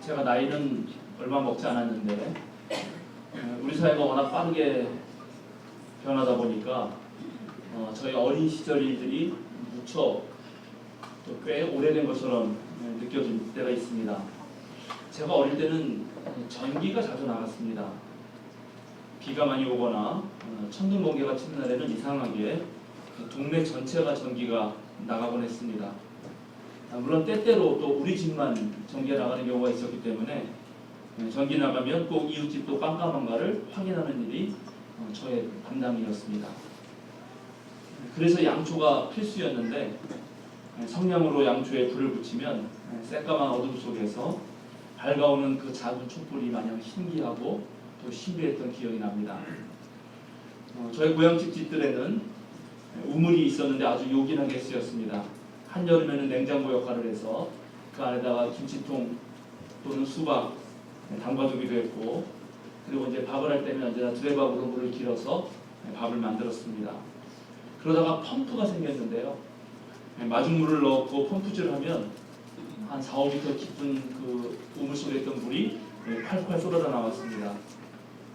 제가 나이는 얼마 먹지 않았는데 우리 사회가 워낙 빠르게 변하다 보니까 저희 어린 시절 일들이 무척 꽤 오래된 것처럼 느껴질 때가 있습니다. 제가 어릴 때는 전기가 자주 나갔습니다. 비가 많이 오거나 천둥번개가 치는 날에는 이상하게 동네 전체가 전기가 나가곤 했습니다. 물론 때때로 또 우리 집만 전기가 나가는 경우가 있었기 때문에 전기 나가면 꼭 이웃집도 깜깜한가를 확인하는 일이 저의 담당이었습니다. 그래서 양초가 필수였는데 성냥으로 양초에 불을 붙이면 새까만 어둠 속에서 밝아오는 그 작은 촛불이 마냥 신기하고 또 신비했던 기억이 납니다. 저희 고향집 뒷뜰에는 우물이 있었는데 아주 요긴하게 쓰였습니다. 한여름에는 냉장고 역할을 해서 그 안에다가 김치통 또는 수박 담가두기도 했고, 그리고 이제 밥을 할 때면 언제나 두레밥으로 물을 길어서 밥을 만들었습니다. 그러다가 펌프가 생겼는데요. 마중물을 넣고 펌프질을 하면 한 4, 5m 깊은 그 우물 속에 있던 물이 팔팔 쏟아져 나왔습니다.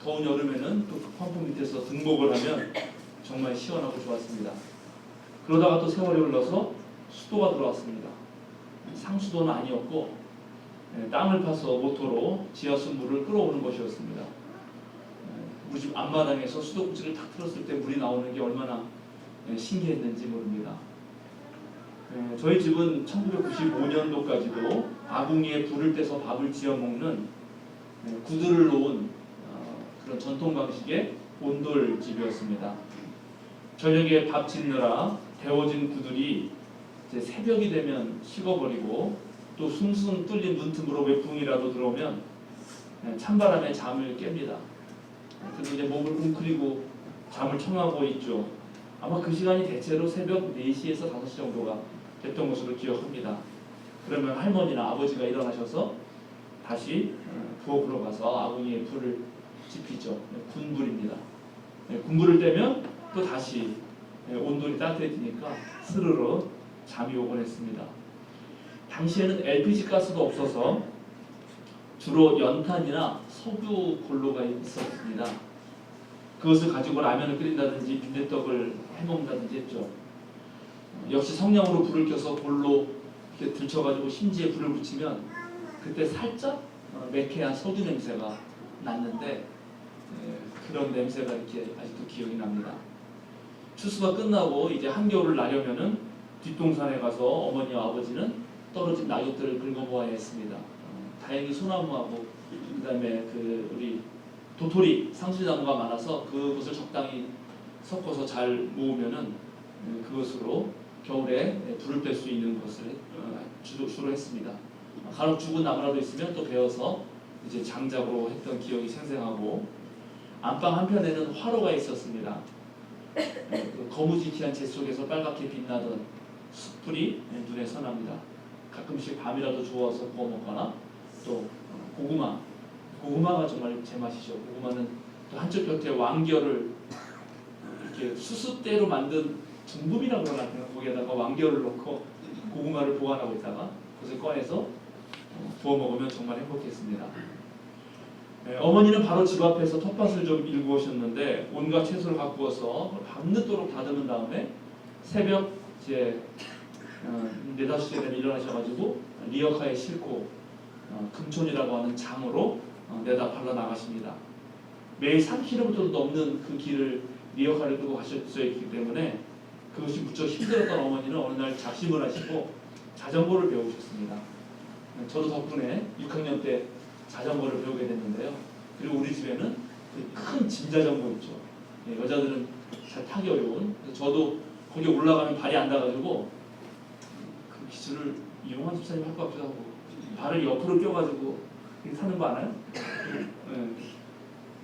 더운 여름에는 또 그 펌프 밑에서 등목을 하면 정말 시원하고 좋았습니다. 그러다가 또 세월이 흘러서 수도가 들어왔습니다. 상수도는 아니었고 땅을 파서 모터로 지하수 물을 끌어오는 것이었습니다. 우리 집 앞마당에서 수도꼭지를 탁 틀었을 때 물이 나오는 게 얼마나 신기했는지 모릅니다. 저희 집은 1995년도까지도 아궁이에 불을 떼서 밥을 지어 먹는 구들을 놓은 그런 전통 방식의 온돌집이었습니다. 저녁에 밥 짓느라 데워진 구들이 이제 새벽이 되면 식어버리고 또 숭숭 뚫린 문틈으로 외풍이라도 들어오면 찬바람에 잠을 깹니다. 그래서 이제 몸을 웅크리고 잠을 청하고 있죠. 아마 그 시간이 대체로 새벽 4시에서 5시 정도가 됐던 것으로 기억합니다. 그러면 할머니나 아버지가 일어나셔서 다시 부엌으로 가서 아궁이에 불을 지피죠. 군불입니다. 군불을 떼면 또 다시 온돌이 따뜻해지니까 스르르 잠이 오곤 했습니다. 당시에는 LPG 가스가 없어서 주로 연탄이나 석유 골로가 있었습니다. 그것을 가지고 라면을 끓인다든지 빈대떡을 해먹는다든지 했죠. 역시 성냥으로 불을 켜서 골로 이렇게 들쳐가지고 심지에 불을 붙이면 그때 살짝 매캐한 석유 냄새가 났는데 그런 냄새가 이렇게 아직도 기억이 납니다. 추수가 끝나고 이제 한겨울을 나려면은 뒷동산에 가서 어머니와 아버지는 떨어진 낙엽들을 긁어모아야 했습니다. 다행히 소나무하고 그다음에 그 우리 도토리 상수나무가 많아서 그것을 적당히 섞어서 잘 모으면은 그것으로 겨울에 불을 뺄 수 있는 것을 주로 했습니다. 간혹 죽은 나무라도 있으면 또 베어서 이제 장작으로 했던 기억이 생생하고, 안방 한편에는 화로가 있었습니다. 그 거무지티한 재 속에서 빨갛게 빛나던 숯불이 눈에 선합니다. 가끔씩 밤이라도 주워서 구워 먹거나 또 고구마가 정말 제맛이죠. 고구마는 또 한쪽 곁에 왕겨를 이렇게 수수대로 만든 둥금이라고 그러나 거기에다가 왕겨를 넣고 고구마를 보관하고 있다가 그것을 꺼내서 구워 먹으면 정말 행복했습니다. 어머니는 바로 집 앞에서 텃밭을 좀 일구셨는데 온갖 채소를 갖고 와서 밤늦도록 다듬은 다음에 새벽 이제 4, 5시에 되면 일어나셔가지고 리어카에 싣고 금촌이라고 하는 장으로 내다 팔러 나가십니다. 매일 3km도 넘는 그 길을 리어카를 끌고 가셨기 때문에 그것이 무척 힘들었던 어머니는 어느 날 작심을 하시고 자전거를 배우셨습니다. 저도 덕분에 6학년 때 자전거를 배우게 됐는데요. 그리고 우리 집에는 큰 짐자전거 있죠. 여자들은 잘 타기 어려운. 저도 거기 올라가면 발이 안 닿아가지고 그 기술을 이용한 집사님 할 것 같기도 하고 발을 옆으로 껴가지고 타는 거 아나요?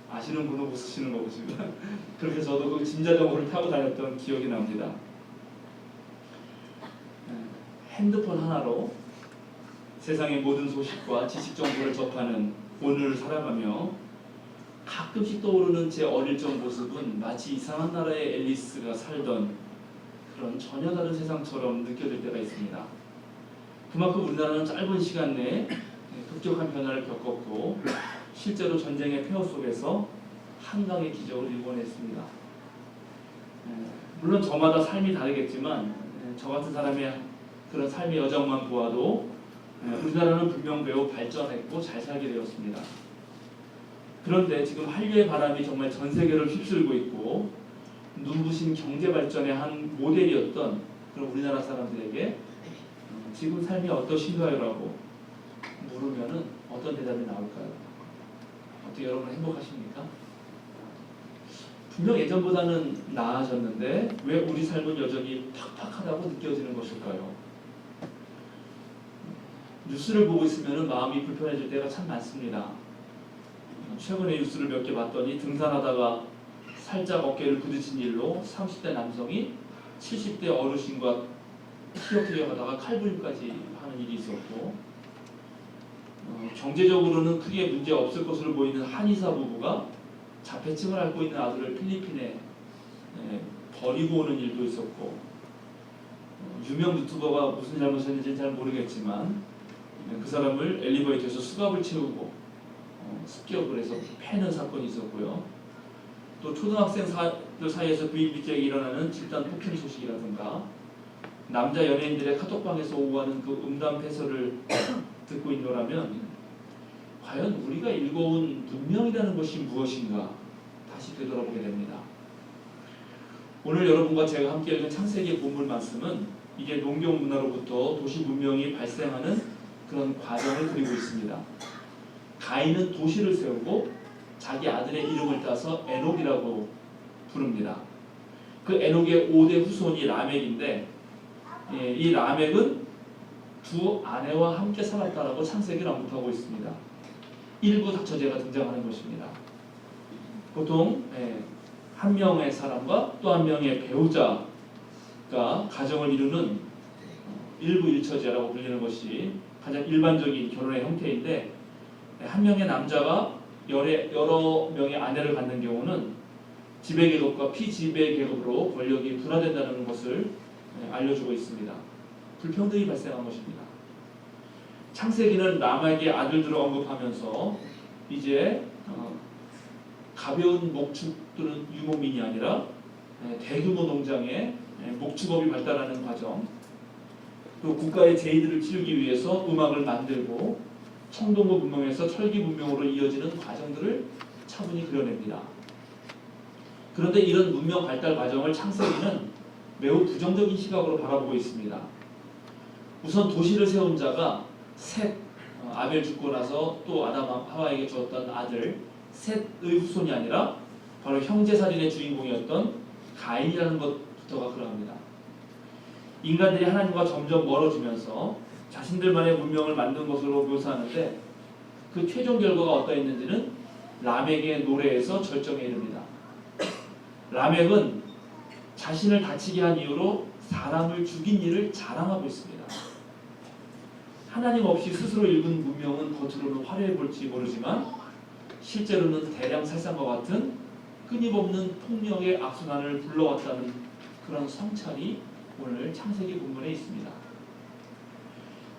아시는 분은 웃으시는 거고 지금. 그렇게 저도 그 짐자전거를 타고 다녔던 기억이 납니다. 핸드폰 하나로 세상의 모든 소식과 지식 정보를 접하는 오늘을 살아가며 가끔씩 떠오르는 제 어릴 적 모습은 마치 이상한 나라의 앨리스가 살던 그런 전혀 다른 세상처럼 느껴질 때가 있습니다. 그만큼 우리나라는 짧은 시간 내에 그 급격한 변화를 겪었고 실제로 전쟁의 폐허 속에서 한강의 기적을 일궈냈습니다. 물론 저마다 삶이 다르겠지만 저 같은 사람의 그런 삶의 여정만 보아도 우리나라는 분명 매우 발전했고 잘 살게 되었습니다. 그런데 지금 한류의 바람이 정말 전 세계를 휩쓸고 있고 눈부신 경제 발전의 한 모델이었던 그런 우리나라 사람들에게 지금 삶이 어떠신가요라고 물으면은 어떤 대답이 나올까요? 어떻게 여러분 행복하십니까? 분명 예전보다는 나아졌는데 왜 우리 삶은 여전히 팍팍하다고 느껴지는 것일까요? 뉴스를 보고 있으면 마음이 불편해질 때가 참 많습니다. 최근에 뉴스를 몇 개 봤더니 등산하다가 살짝 어깨를 부딪힌 일로 30대 남성이 70대 어르신과 티격태격 하다가 칼부림까지 하는 일이 있었고 경제적으로는 크게 문제 없을 것으로 보이는 한의사 부부가 자폐증을 앓고 있는 아들을 필리핀에 버리고 오는 일도 있었고 유명 유튜버가 무슨 잘못했는지는 잘 모르겠지만 그 사람을 엘리베이터에서 수갑을 채우고 습격을 해서 패는 사건이 있었고요. 또 초등학생들 사이에서 비일비재하게 일어나는 집단 폭행 소식이라든가 남자 연예인들의 카톡방에서 오가는 그 음담 패설을 듣고 있노라면 과연 우리가 읽어온 문명이라는 것이 무엇인가 다시 되돌아보게 됩니다. 오늘 여러분과 제가 함께 읽은 창세기 본문 말씀은 이제 농경 문화로부터 도시 문명이 발생하는 그런 과정을 그리고 있습니다. 가인은 도시를 세우고 자기 아들의 이름을 따서 에녹이라고 부릅니다. 그 에녹의 5대 후손이 라멕인데 이 라멕은 두 아내와 함께 살았다라고 창세기를 언급하고 있습니다. 일부 다처제가 등장하는 것입니다. 보통 한 명의 사람과 또 한 명의 배우자가 가정을 이루는 일부 일처제라고 불리는 것이 가장 일반적인 결혼의 형태인데 한 명의 남자가 여러 명의 아내를 갖는 경우는 지배계급과 피지배계급으로 권력이 분화된다는 것을 알려주고 있습니다. 불평등이 발생한 것입니다. 창세기는 라멕의 아들들을 언급하면서 이제 가벼운 목축 또는 유목민이 아니라 대규모 농장의 목축업이 발달하는 과정, 또 국가의 제의들을 치르기 위해서 음악을 만들고 청동고 문명에서 철기 문명으로 이어지는 과정들을 차분히 그려냅니다. 그런데 이런 문명 발달 과정을 창세기는 매우 부정적인 시각으로 바라보고 있습니다. 우선 도시를 세운 자가 셋, 아벨 죽고 나서 또 아담 하와에게 주었던 아들 셋의 후손이 아니라 바로 형제살인의 주인공이었던 가인이라는 것부터가 그러합니다. 인간들이 하나님과 점점 멀어지면서 자신들만의 문명을 만든 것으로 묘사하는데 그 최종 결과가 어떠했는지는 라멕의 노래에서 절정에 이릅니다. 라멕은 자신을 다치게 한 이유로 사람을 죽인 일을 자랑하고 있습니다. 하나님 없이 스스로 일군 문명은 겉으로는 화려해 볼지 모르지만 실제로는 대량 살상과 같은 끊임없는 폭력의 악순환을 불러왔다는 그런 성찰이 오늘 창세기 본문에 있습니다.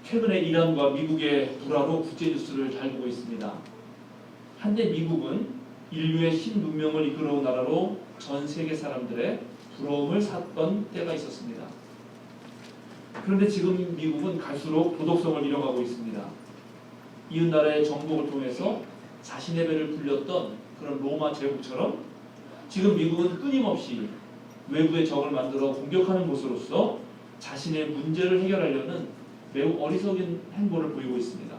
최근에 이란과 미국의 불화로 국제뉴스를 잘 보고 있습니다. 한때 미국은 인류의 신문명을 이끌어온 나라로 전 세계 사람들의 부러움을 샀던 때가 있었습니다. 그런데 지금 미국은 갈수록 도덕성을 잃어가고 있습니다. 이웃나라의 정복을 통해서 자신의 배를 불렸던 그런 로마 제국처럼 지금 미국은 끊임없이 외부의 적을 만들어 공격하는 곳으로서 자신의 문제를 해결하려는 매우 어리석은 행보를 보이고 있습니다.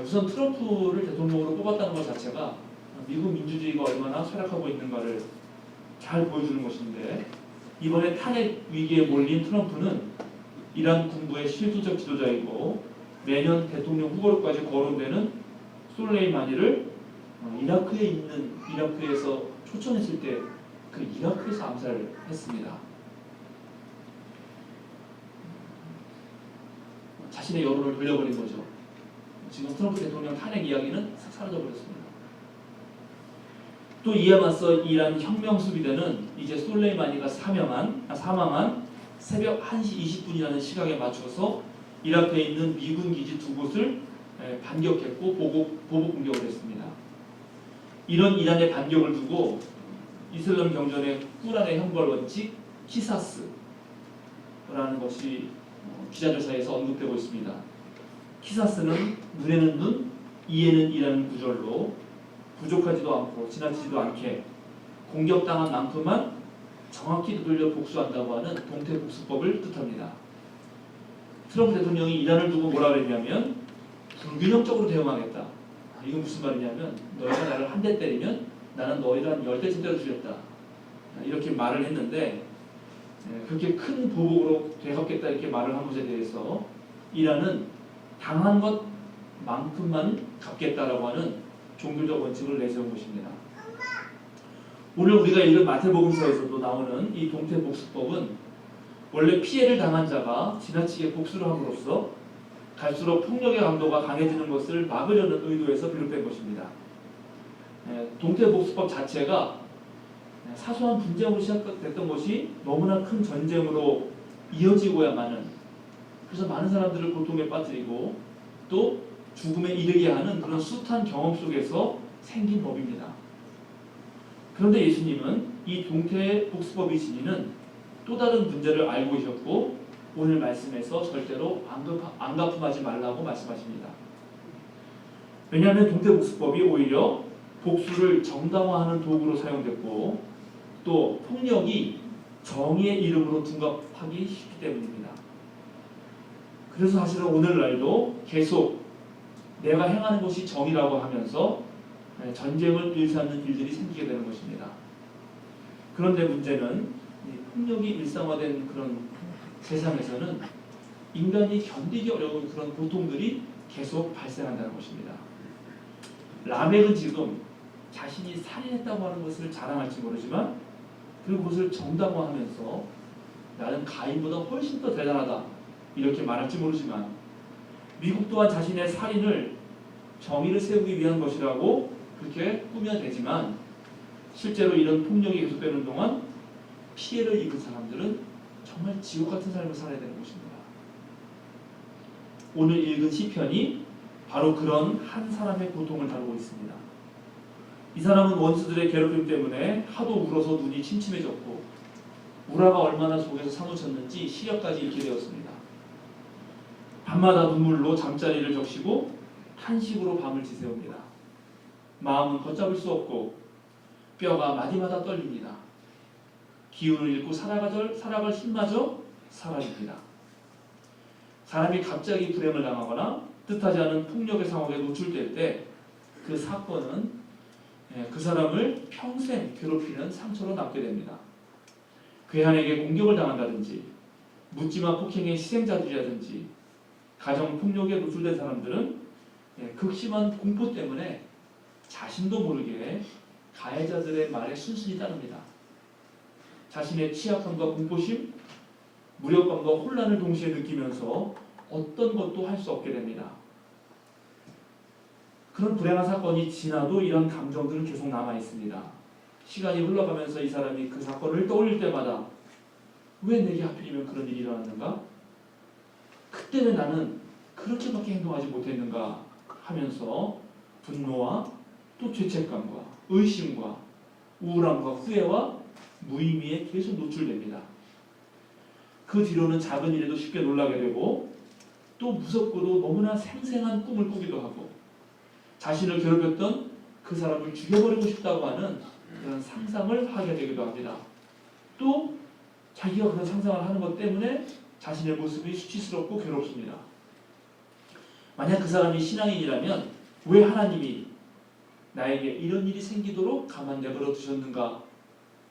우선 트럼프를 대통령으로 뽑았다는 것 자체가 미국 민주주의가 얼마나 쇠락하고 있는가를 잘 보여주는 것인데 이번에 탄핵 위기에 몰린 트럼프는 이란 군부의 실질적 지도자이고 매년 대통령 후보로까지 거론되는 솔레이마니를 이라크에서 초청했을 때 그 이라크에서 암살했습니다. 자신의 여론을 돌려버린 거죠. 지금 트럼프 대통령 탄핵 이야기는 싹 사라져버렸습니다. 또 이에 맞서 이란 혁명 수비대는 이제 솔레이마니가 사망한 새벽 1시 20분이라는 시각에 맞춰서 이라크에 있는 미군 기지 2곳을 반격했고 보복 공격을 했습니다. 이런 이란의 반격을 두고 이슬람 경전의 꾸란의 형벌 원칙 키사스라는 것이 기자들 사이에서 언급되고 있습니다. 키사스는 눈에는 눈, 이에는 이라는 구절로 부족하지도 않고 지나치지도 않게 공격당한 만큼만 정확히 되돌려 복수한다고 하는 동태복수법을 뜻합니다. 트럼프 대통령이 이란을 두고 뭐라 그랬냐면 불균형적으로 대응하겠다. 이건 무슨 말이냐면 너희가 나를 한 대 때리면 나는 너희를 한 10대쯤 때려주겠다. 이렇게 말을 했는데 그렇게 큰 보복으로 되갚겠다 이렇게 말을 한 것에 대해서 이란은 당한 것만큼만 갚겠다라고 하는 종교적 원칙을 내세운 것입니다. 오늘 우리가 읽은 마태복음서에서도 나오는 이 동태복수법은 원래 피해를 당한 자가 지나치게 복수를 함으로써 갈수록 폭력의 강도가 강해지는 것을 막으려는 의도에서 비롯된 것입니다. 동태복수법 자체가 사소한 분쟁으로 시작됐던 것이 너무나 큰 전쟁으로 이어지고야만은, 그래서 많은 사람들을 고통에 빠뜨리고 또 죽음에 이르게 하는 그런 숱한 경험 속에서 생긴 법입니다. 그런데 예수님은 이 동태복수법의 진위는 또 다른 문제를 알고 계셨고 오늘 말씀에서 절대로 안가품하지 말라고 말씀하십니다. 왜냐하면 동태복수법이 오히려 복수를 정당화하는 도구로 사용됐고 또 폭력이 정의의 이름으로 둔갑하기 쉽기 때문입니다. 그래서 사실은 오늘날도 계속 내가 행하는 것이 정의라고 하면서 전쟁을 일삼는 일들이 생기게 되는 것입니다. 그런데 문제는 폭력이 일상화된 그런 세상에서는 인간이 견디기 어려운 그런 고통들이 계속 발생한다는 것입니다. 라멕은 지금 자신이 살인했다고 하는 것을 자랑할지 모르지만 그것을 정당화하면서 나는 가인보다 훨씬 더 대단하다 이렇게 말할지 모르지만 미국 또한 자신의 살인을 정의를 세우기 위한 것이라고 그렇게 꾸며대지만 실제로 이런 폭력이 계속되는 동안 피해를 입은 사람들은 정말 지옥 같은 삶을 살아야 되는 것입니다. 오늘 읽은 시편이 바로 그런 한 사람의 고통을 다루고 있습니다. 이 사람은 원수들의 괴롭힘 때문에 하도 울어서 눈이 침침해졌고 우라가 얼마나 속에서 사무쳤는지 시력까지 잃게 되었습니다. 밤마다 눈물로 잠자리를 적시고 탄식으로 밤을 지새웁니다. 마음은 걷잡을 수 없고 뼈가 마디마다 떨립니다. 기운을 잃고 살아갈 힘마저 사라집니다. 사람이 갑자기 불행을 당하거나 뜻하지 않은 폭력의 상황에 노출될 때 그 사건은 그 사람을 평생 괴롭히는 상처로 남게 됩니다. 괴한에게 공격을 당한다든지 묻지마 폭행의 희생자들이라든지 가정폭력에 노출된 사람들은 극심한 공포 때문에 자신도 모르게 가해자들의 말에 순순히 따릅니다. 자신의 취약함과 공포심, 무력감과 혼란을 동시에 느끼면서 어떤 것도 할 수 없게 됩니다. 그런 불행한 사건이 지나도 이런 감정들은 계속 남아있습니다. 시간이 흘러가면서 이 사람이 그 사건을 떠올릴 때마다 왜 내게 하필이면 그런 일이 일어났는가? 그때 왜 나는 그렇게밖에 행동하지 못했는가 하면서 분노와 또 죄책감과 의심과 우울함과 후회와 무의미에 계속 노출됩니다. 그 뒤로는 작은 일에도 쉽게 놀라게 되고 또 무섭고도 너무나 생생한 꿈을 꾸기도 하고 자신을 괴롭혔던 그 사람을 죽여버리고 싶다고 하는 그런 상상을 하게 되기도 합니다. 또 자기가 그런 상상을 하는 것 때문에 자신의 모습이 수치스럽고 괴롭습니다. 만약 그 사람이 신앙인이라면 왜 하나님이 나에게 이런 일이 생기도록 가만 내버려 두셨는가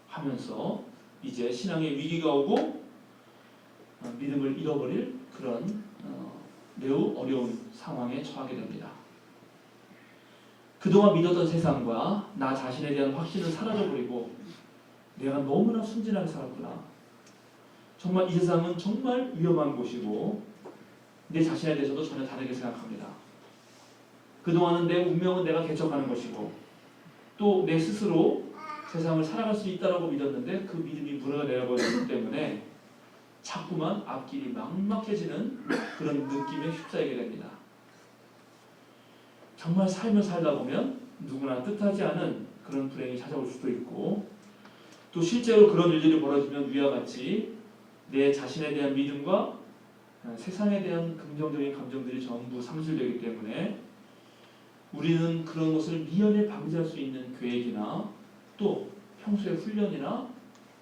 하면서 이제 신앙의 위기가 오고 믿음을 잃어버릴 그런 매우 어려운 상황에 처하게 됩니다. 그동안 믿었던 세상과 나 자신에 대한 확신은 사라져버리고 내가 너무나 순진하게 살았구나. 정말 이 세상은 정말 위험한 곳이고 내 자신에 대해서도 전혀 다르게 생각합니다. 그동안은 내 운명은 내가 개척하는 것이고 또 내 스스로 세상을 살아갈 수 있다고 믿었는데 그 믿음이 무너져 내려버리기 때문에 자꾸만 앞길이 막막해지는 그런 느낌에 휩싸이게 됩니다. 정말 삶을 살다 보면 누구나 뜻하지 않은 그런 불행이 찾아올 수도 있고, 또 실제로 그런 일들이 벌어지면 위와 같이 내 자신에 대한 믿음과 세상에 대한 긍정적인 감정들이 전부 상실되기 때문에 우리는 그런 것을 미연에 방지할 수 있는 계획이나 또 평소의 훈련이나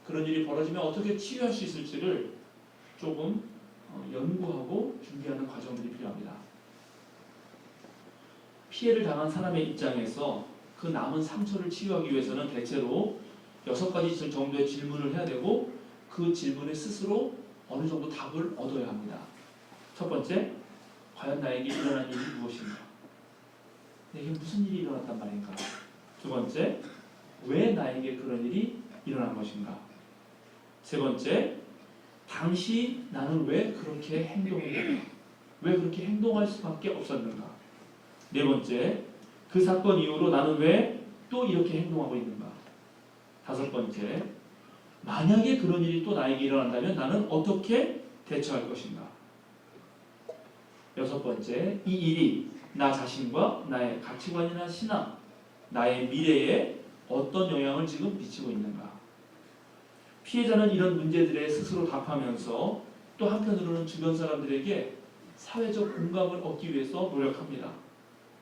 그런 일이 벌어지면 어떻게 치유할 수 있을지를 조금 연구하고 준비하는 과정들이 필요합니다. 피해를 당한 사람의 입장에서 그 남은 상처를 치유하기 위해서는 대체로 6가지 정도의 질문을 해야 되고, 그 질문에 스스로 어느 정도 답을 얻어야 합니다. 첫 번째, 과연 나에게 일어난 일이 무엇인가? 내게 무슨 일이 일어났단 말인가? 두 번째, 왜 나에게 그런 일이 일어난 것인가? 세 번째, 당시 나는 왜 그렇게 행동했는가? 왜 그렇게 행동할 수밖에 없었는가? 네 번째, 그 사건 이후로 나는 왜 또 이렇게 행동하고 있는가? 다섯 번째, 만약에 그런 일이 또 나에게 일어난다면 나는 어떻게 대처할 것인가? 여섯 번째, 이 일이 나 자신과 나의 가치관이나 신앙, 나의 미래에 어떤 영향을 지금 미치고 있는가? 피해자는 이런 문제들에 스스로 답하면서 또 한편으로는 주변 사람들에게 사회적 공감을 얻기 위해서 노력합니다.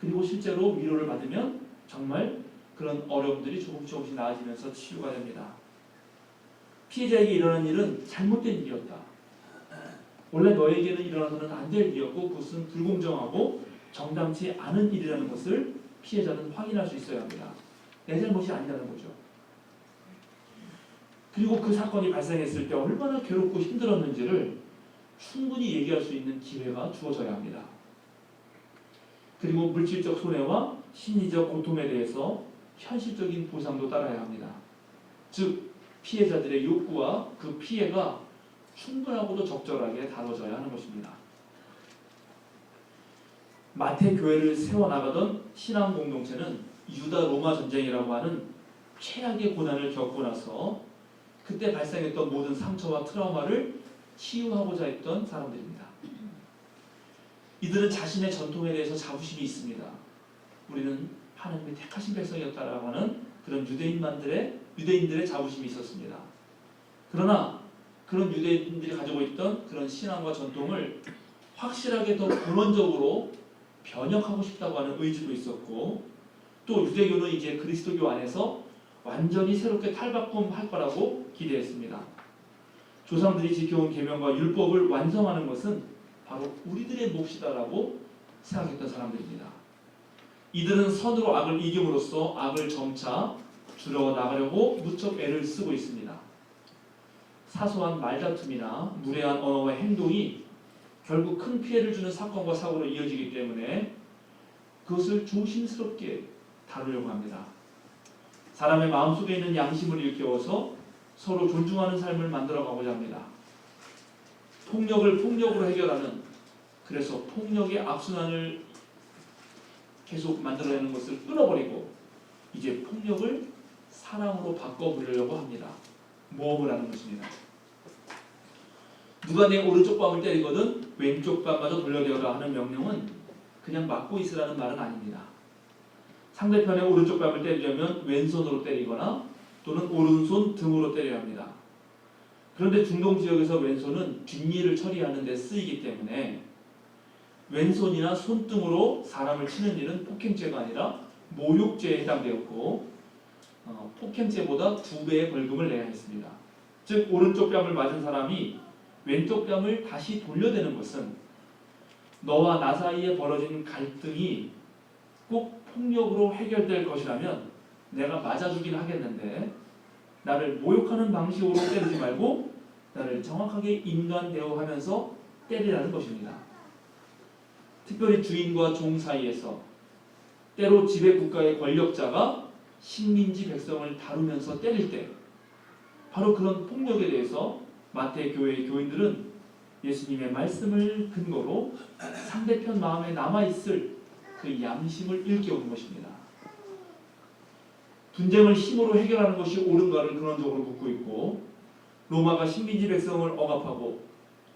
그리고 실제로 위로를 받으면 정말 그런 어려움들이 조금씩 나아지면서 치유가 됩니다. 피해자에게 일어난 일은 잘못된 일이었다. 원래 너에게는 일어나서는 안 될 일이었고 그것은 불공정하고 정당치 않은 일이라는 것을 피해자는 확인할 수 있어야 합니다. 내 잘못이 아니라는 거죠. 그리고 그 사건이 발생했을 때 얼마나 괴롭고 힘들었는지를 충분히 얘기할 수 있는 기회가 주어져야 합니다. 그리고 물질적 손해와 심리적 고통에 대해서 현실적인 보상도 따라야 합니다. 즉 피해자들의 욕구와 그 피해가 충분하고도 적절하게 다뤄져야 하는 것입니다. 마태 교회를 세워나가던 신앙 공동체는 유다 로마 전쟁이라고 하는 최악의 고난을 겪고 나서 그때 발생했던 모든 상처와 트라우마를 치유하고자 했던 사람들입니다. 이들은 자신의 전통에 대해서 자부심이 있습니다. 우리는 하나님의 택하신 백성이었다라고 하는 그런 유대인들의 자부심이 있었습니다. 그러나 그런 유대인들이 가지고 있던 그런 신앙과 전통을 확실하게 더 근원적으로 변혁하고 싶다고 하는 의지도 있었고, 또 유대교는 이제 그리스도교 안에서 완전히 새롭게 탈바꿈할 거라고 기대했습니다. 조상들이 지켜온 계명과 율법을 완성하는 것은 바로 우리들의 몫이다라고 생각했던 사람들입니다. 이들은 선으로 악을 이김으로써 악을 점차 줄여나가려고 무척 애를 쓰고 있습니다. 사소한 말다툼이나 무례한 언어와 행동이 결국 큰 피해를 주는 사건과 사고로 이어지기 때문에 그것을 조심스럽게 다루려고 합니다. 사람의 마음속에 있는 양심을 일깨워서 서로 존중하는 삶을 만들어가고자 합니다. 폭력을 폭력으로 해결하는, 그래서 폭력의 악순환을 계속 만들어내는 것을 끊어버리고 이제 폭력을 사랑으로 바꿔보려고 합니다. 모험을 하는 것입니다. 누가 내 오른쪽 뺨을 때리거든 왼쪽 뺨마저 돌려대어라 하는 명령은 그냥 막고 있으라는 말은 아닙니다. 상대편의 오른쪽 뺨을 때리려면 왼손으로 때리거나 또는 오른손 등으로 때려야 합니다. 그런데 중동 지역에서 왼손은 뒷일을 처리하는 데 쓰이기 때문에 왼손이나 손등으로 사람을 치는 일은 폭행죄가 아니라 모욕죄에 해당되었고 폭행죄보다 2배의 벌금을 내야 했습니다. 즉 오른쪽 뺨을 맞은 사람이 왼쪽 뺨을 다시 돌려대는 것은 너와 나 사이에 벌어진 갈등이 꼭 폭력으로 해결될 것이라면 내가 맞아주긴 하겠는데 나를 모욕하는 방식으로 때리지 말고 나를 정확하게 인간 대우하면서 때리라는 것입니다. 특별히 주인과 종 사이에서, 때로 지배 국가의 권력자가 식민지 백성을 다루면서 때릴 때 바로 그런 폭력에 대해서 마태 교회의 교인들은 예수님의 말씀을 근거로 상대편 마음에 남아있을 그 양심을 일깨우는 것입니다. 분쟁을 힘으로 해결하는 것이 옳은가를 근원적으로 묻고 있고, 로마가 식민지 백성을 억압하고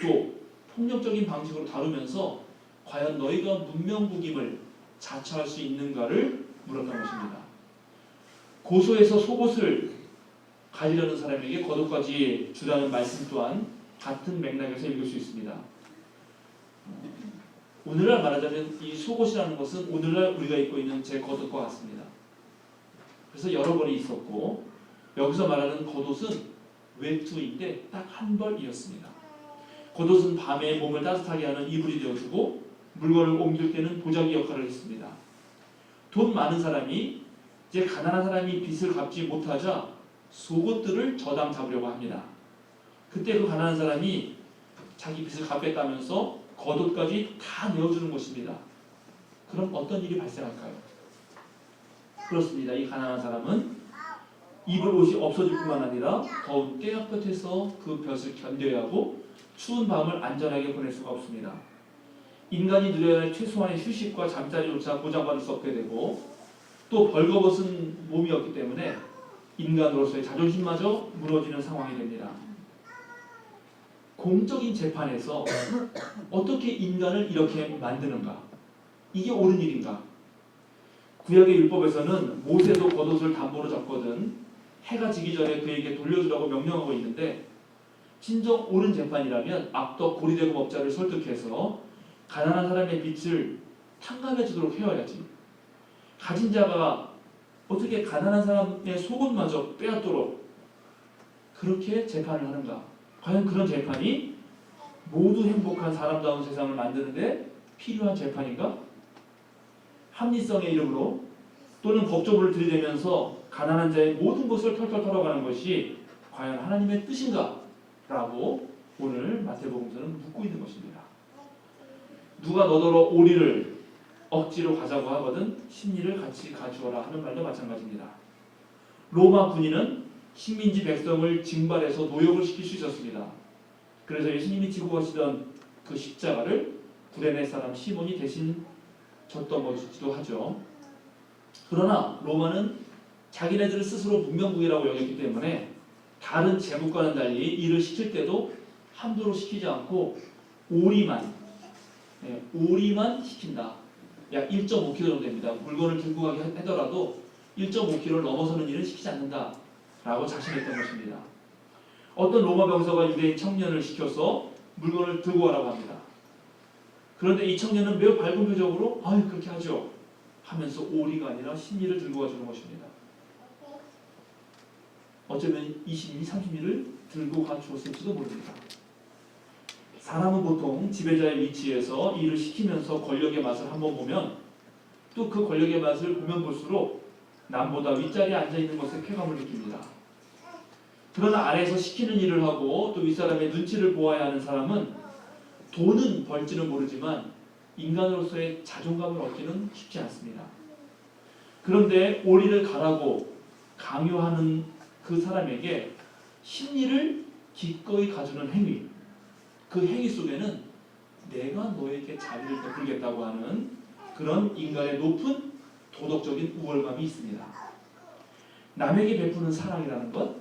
또 폭력적인 방식으로 다루면서 과연 너희가 문명국임을 자처할 수 있는가를 물었던 것입니다. 고소에서 속옷을 가지려는 사람에게 겉옷까지 주라는 말씀 또한 같은 맥락에서 읽을 수 있습니다. 오늘날 말하자면 이 속옷이라는 것은 오늘날 우리가 입고 있는 제 겉옷과 같습니다. 그래서 여러 벌이 있었고 여기서 말하는 겉옷은 외투인데 딱 한 벌이었습니다. 겉옷은 밤에 몸을 따뜻하게 하는 이불이 되어주고 물건을 옮길 때는 보자기 역할을 했습니다. 돈 많은 사람이 이제 가난한 사람이 빚을 갚지 못하자 속옷들을 저당 잡으려고 합니다. 그때 그 가난한 사람이 자기 빚을 갚겠다면서 겉옷까지 다 내어주는 것입니다. 그럼 어떤 일이 발생할까요? 그렇습니다. 이 가난한 사람은 입을 옷이 없어질 뿐만 아니라 더운 떼약볕에서 그 볕을 견뎌야 하고 추운 밤을 안전하게 보낼 수가 없습니다. 인간이 누려야 할 최소한의 휴식과 잠자리조차 보장받을 수 없게 되고 또 벌거벗은 몸이었기 때문에 인간으로서의 자존심마저 무너지는 상황이 됩니다. 공적인 재판에서 어떻게 인간을 이렇게 만드는가? 이게 옳은 일인가? 구약의 율법에서는 모세도 겉옷을 담보로 잡거든 해가 지기 전에 그에게 돌려주라고 명령하고 있는데 진정 옳은 재판이라면 악덕 고리대금 업자를 설득해서 가난한 사람의 빚을 탕감해 주도록 해야지. 가진 자가 어떻게 가난한 사람의 속옷마저 빼앗도록 그렇게 재판을 하는가? 과연 그런 재판이 모두 행복한 사람다운 세상을 만드는데 필요한 재판인가? 합리성의 이름으로 또는 법조문을 들이대면서 가난한 자의 모든 것을 털털 털어가는 것이 과연 하나님의 뜻인가? 라고 오늘 마태복음서는 묻고 있는 것입니다. 누가 너더러 오리를 억지로 가자고 하거든 심리를 같이 가주어라 하는 말도 마찬가지입니다. 로마 군인은 식민지 백성을 징발해서 노역을 시킬 수 있었습니다. 그래서 예수님이 지고 가시던 그 십자가를 구레네 사람 시몬이 대신 졌던 것이기도 하죠. 그러나 로마는 자기네들을 스스로 문명국이라고 여겼기 때문에 다른 제국과는 달리 일을 시킬 때도 함부로 시키지 않고 오리만 시킨다. 약 1.5kg 정도 됩니다. 물건을 들고 가게 하더라도 1.5kg를 넘어서는 일은 시키지 않는다 라고 자신했던 것입니다. 어떤 로마 병사가 유대인 청년을 시켜서 물건을 들고 가라고 합니다. 그런데 이 청년은 매우 밝은 표정으로 그렇게 하죠 하면서 오리가 아니라 심리를 들고 가주는 것입니다. 어쩌면 20리, 30리를 들고 가주었을지도 모릅니다. 사람은 보통 지배자의 위치에서 일을 시키면서 권력의 맛을 한번 보면 또 그 권력의 맛을 보면 볼수록 남보다 윗자리에 앉아있는 것에 쾌감을 느낍니다. 그러나 아래에서 시키는 일을 하고 또 윗사람의 눈치를 보아야 하는 사람은 돈은 벌지는 모르지만 인간으로서의 자존감을 얻기는 쉽지 않습니다. 그런데 오리를 가라고 강요하는 그 사람에게 심리를 기꺼이 가주는 행위, 그 행위 속에는 내가 너에게 자비를 베풀겠다고 하는 그런 인간의 높은 도덕적인 우월감이 있습니다. 남에게 베푸는 사랑이라는 것,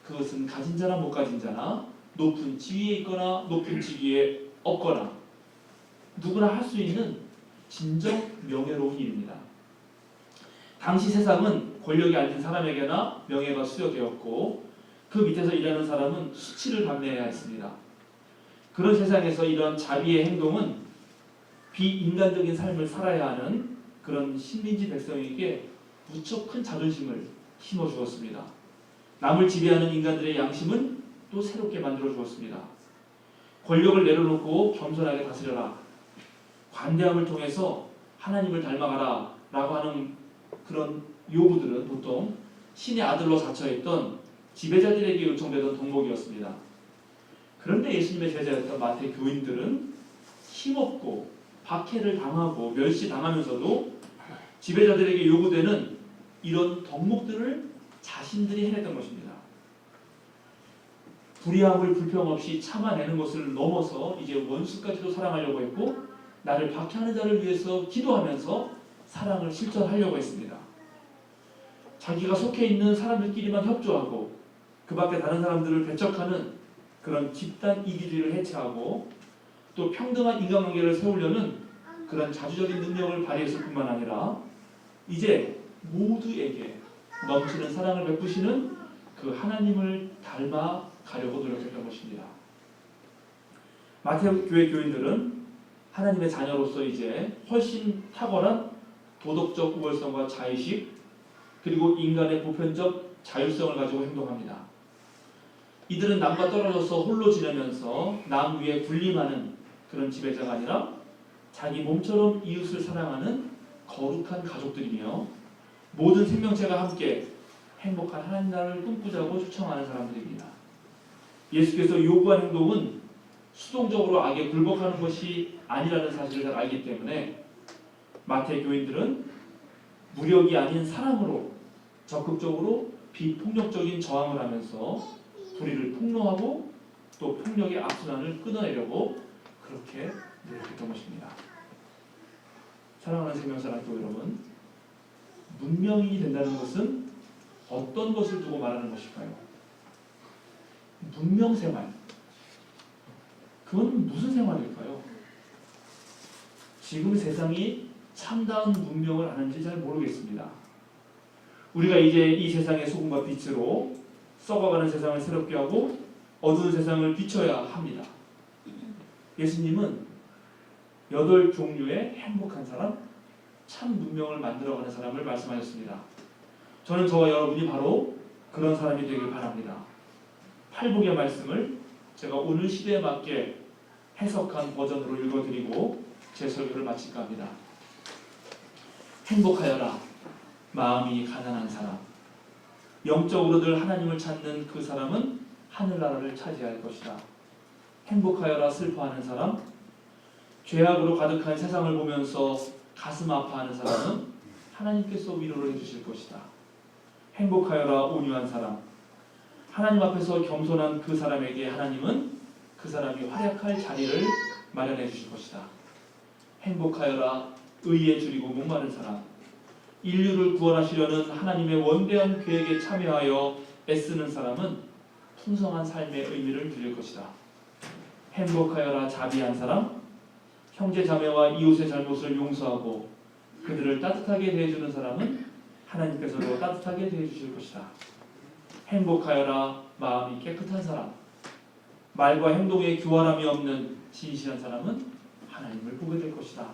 그것은 가진 자나 못 가진 자나 높은 지위에 있거나 높은 직위에 없거나 누구나 할 수 있는 진정 명예로운 일입니다. 당시 세상은 권력이 앉은 사람에게나 명예가 수여되었고 그 밑에서 일하는 사람은 수치를 감내해야 했습니다. 그런 세상에서 이런 자비의 행동은 비인간적인 삶을 살아야 하는 그런 식민지 백성에게 무척 큰 자존심을 심어주었습니다. 남을 지배하는 인간들의 양심은 또 새롭게 만들어 주었습니다. 권력을 내려놓고 겸손하게 다스려라. 관대함을 통해서 하나님을 닮아가라 라고 하는 그런 요구들은 보통 신의 아들로 자처했던 지배자들에게 요청되던 덕목이었습니다. 그런데 예수님의 제자였던 마태 교인들은 힘없고 박해를 당하고 멸시당하면서도 지배자들에게 요구되는 이런 덕목들을 자신들이 해냈던 것입니다. 불의함을 불평 없이 참아내는 것을 넘어서 이제 원수까지도 사랑하려고 했고 나를 박해하는 자를 위해서 기도하면서 사랑을 실천하려고 했습니다. 자기가 속해 있는 사람들끼리만 협조하고 그 밖에 다른 사람들을 배척하는 그런 집단 이기주의를 해체하고 또 평등한 인간관계를 세우려는 그런 자주적인 능력을 발휘했을 뿐만 아니라 이제 모두에게 넘치는 사랑을 베푸시는 그 하나님을 닮아 가려고 노력했던 것입니다. 마태오 교회 교인들은 하나님의 자녀로서 이제 훨씬 탁월한 도덕적 우월성과 자의식 그리고 인간의 보편적 자율성을 가지고 행동합니다. 이들은 남과 떨어져서 홀로 지내면서 남 위에 군림하는 그런 지배자가 아니라 자기 몸처럼 이웃을 사랑하는 거룩한 가족들이며 모든 생명체가 함께 행복한 하나님 나라를 꿈꾸자고 초청하는 사람들입니다. 예수께서 요구한 행동은 수동적으로 악에 굴복하는 것이 아니라는 사실을 잘 알기 때문에 마태 교인들은 무력이 아닌 사랑으로 적극적으로 비폭력적인 저항을 하면서 불의를 폭로하고 또 폭력의 악순환을 끊어내려고 그렇게 노력했던 것입니다. 사랑하는 생명사랑교 여러분, 문명인이 된다는 것은 어떤 것을 두고 말하는 것일까요? 문명생활. 그건 무슨 생활일까요? 지금 세상이 참다운 문명을 하는지 잘 모르겠습니다. 우리가 이제 이 세상의 소금과 빛으로 썩어가는 세상을 새롭게 하고 어두운 세상을 비춰야 합니다. 예수님은 8종류의 행복한 사람, 참 문명을 만들어가는 사람을 말씀하셨습니다. 저는 저와 여러분이 바로 그런 사람이 되길 바랍니다. 팔복의 말씀을 제가 오늘 시대에 맞게 해석한 버전으로 읽어드리고 제 설교를 마칠까 합니다. 행복하여라 마음이 가난한 사람. 영적으로 늘 하나님을 찾는 그 사람은 하늘나라를 차지할 것이다. 행복하여라 슬퍼하는 사람. 죄악으로 가득한 세상을 보면서 가슴 아파하는 사람은 하나님께서 위로를 해주실 것이다. 행복하여라 온유한 사람. 하나님 앞에서 겸손한 그 사람에게 하나님은 그 사람이 활약할 자리를 마련해 주실 것이다. 행복하여라 의에 줄이고 목마른 사람. 인류를 구원하시려는 하나님의 원대한 계획에 참여하여 애쓰는 사람은 풍성한 삶의 의미를 누릴 것이다. 행복하여라 자비한 사람. 형제 자매와 이웃의 잘못을 용서하고 그들을 따뜻하게 대해주는 사람은 하나님께서도 따뜻하게 대해주실 것이다. 행복하여라 마음이 깨끗한 사람. 말과 행동에 교활함이 없는 진실한 사람은 하나님을 보게 될 것이다.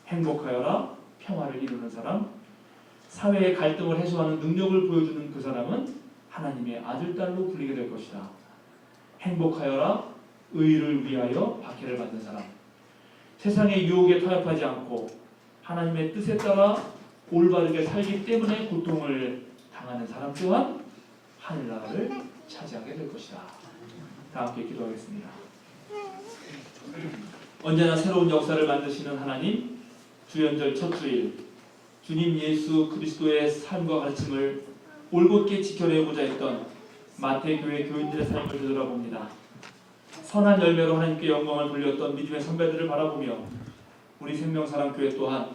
행복하여라 평화를 이루는 사람. 사회의 갈등을 해소하는 능력을 보여주는 그 사람은 하나님의 아들, 딸로 불리게 될 것이다. 행복하여라 의를 위하여 박해를 받는 사람. 세상의 유혹에 타협하지 않고 하나님의 뜻에 따라 올바르게 살기 때문에 고통을 당하는 사람 또한 하늘나라를 차지하게 될 것이다. 다 함께 기도하겠습니다. 언제나 새로운 역사를 만드시는 하나님, 주연절 첫 주일 주님 예수 그리스도의 삶과 가르침을 올곧게 지켜내고자 했던 마태교회 교인들의 삶을 되돌아봅니다. 선한 열매로 하나님께 영광을 돌렸던 믿음의 선배들을 바라보며 우리 생명사랑교회 또한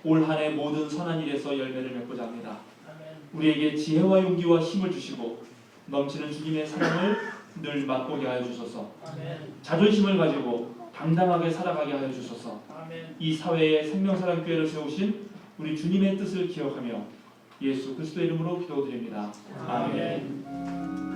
올 한 해 모든 선한 일에서 열매를 맺고자 합니다. 우리에게 지혜와 용기와 힘을 주시고 넘치는 주님의 사랑을 늘 맛보게 하여 주소서. 자존심을 가지고 당당하게 살아가게 하여 주소서. 이 사회에 생명사랑교회를 세우신 우리 주님의 뜻을 기억하며 예수 그리스도의 이름으로 기도드립니다. 아멘.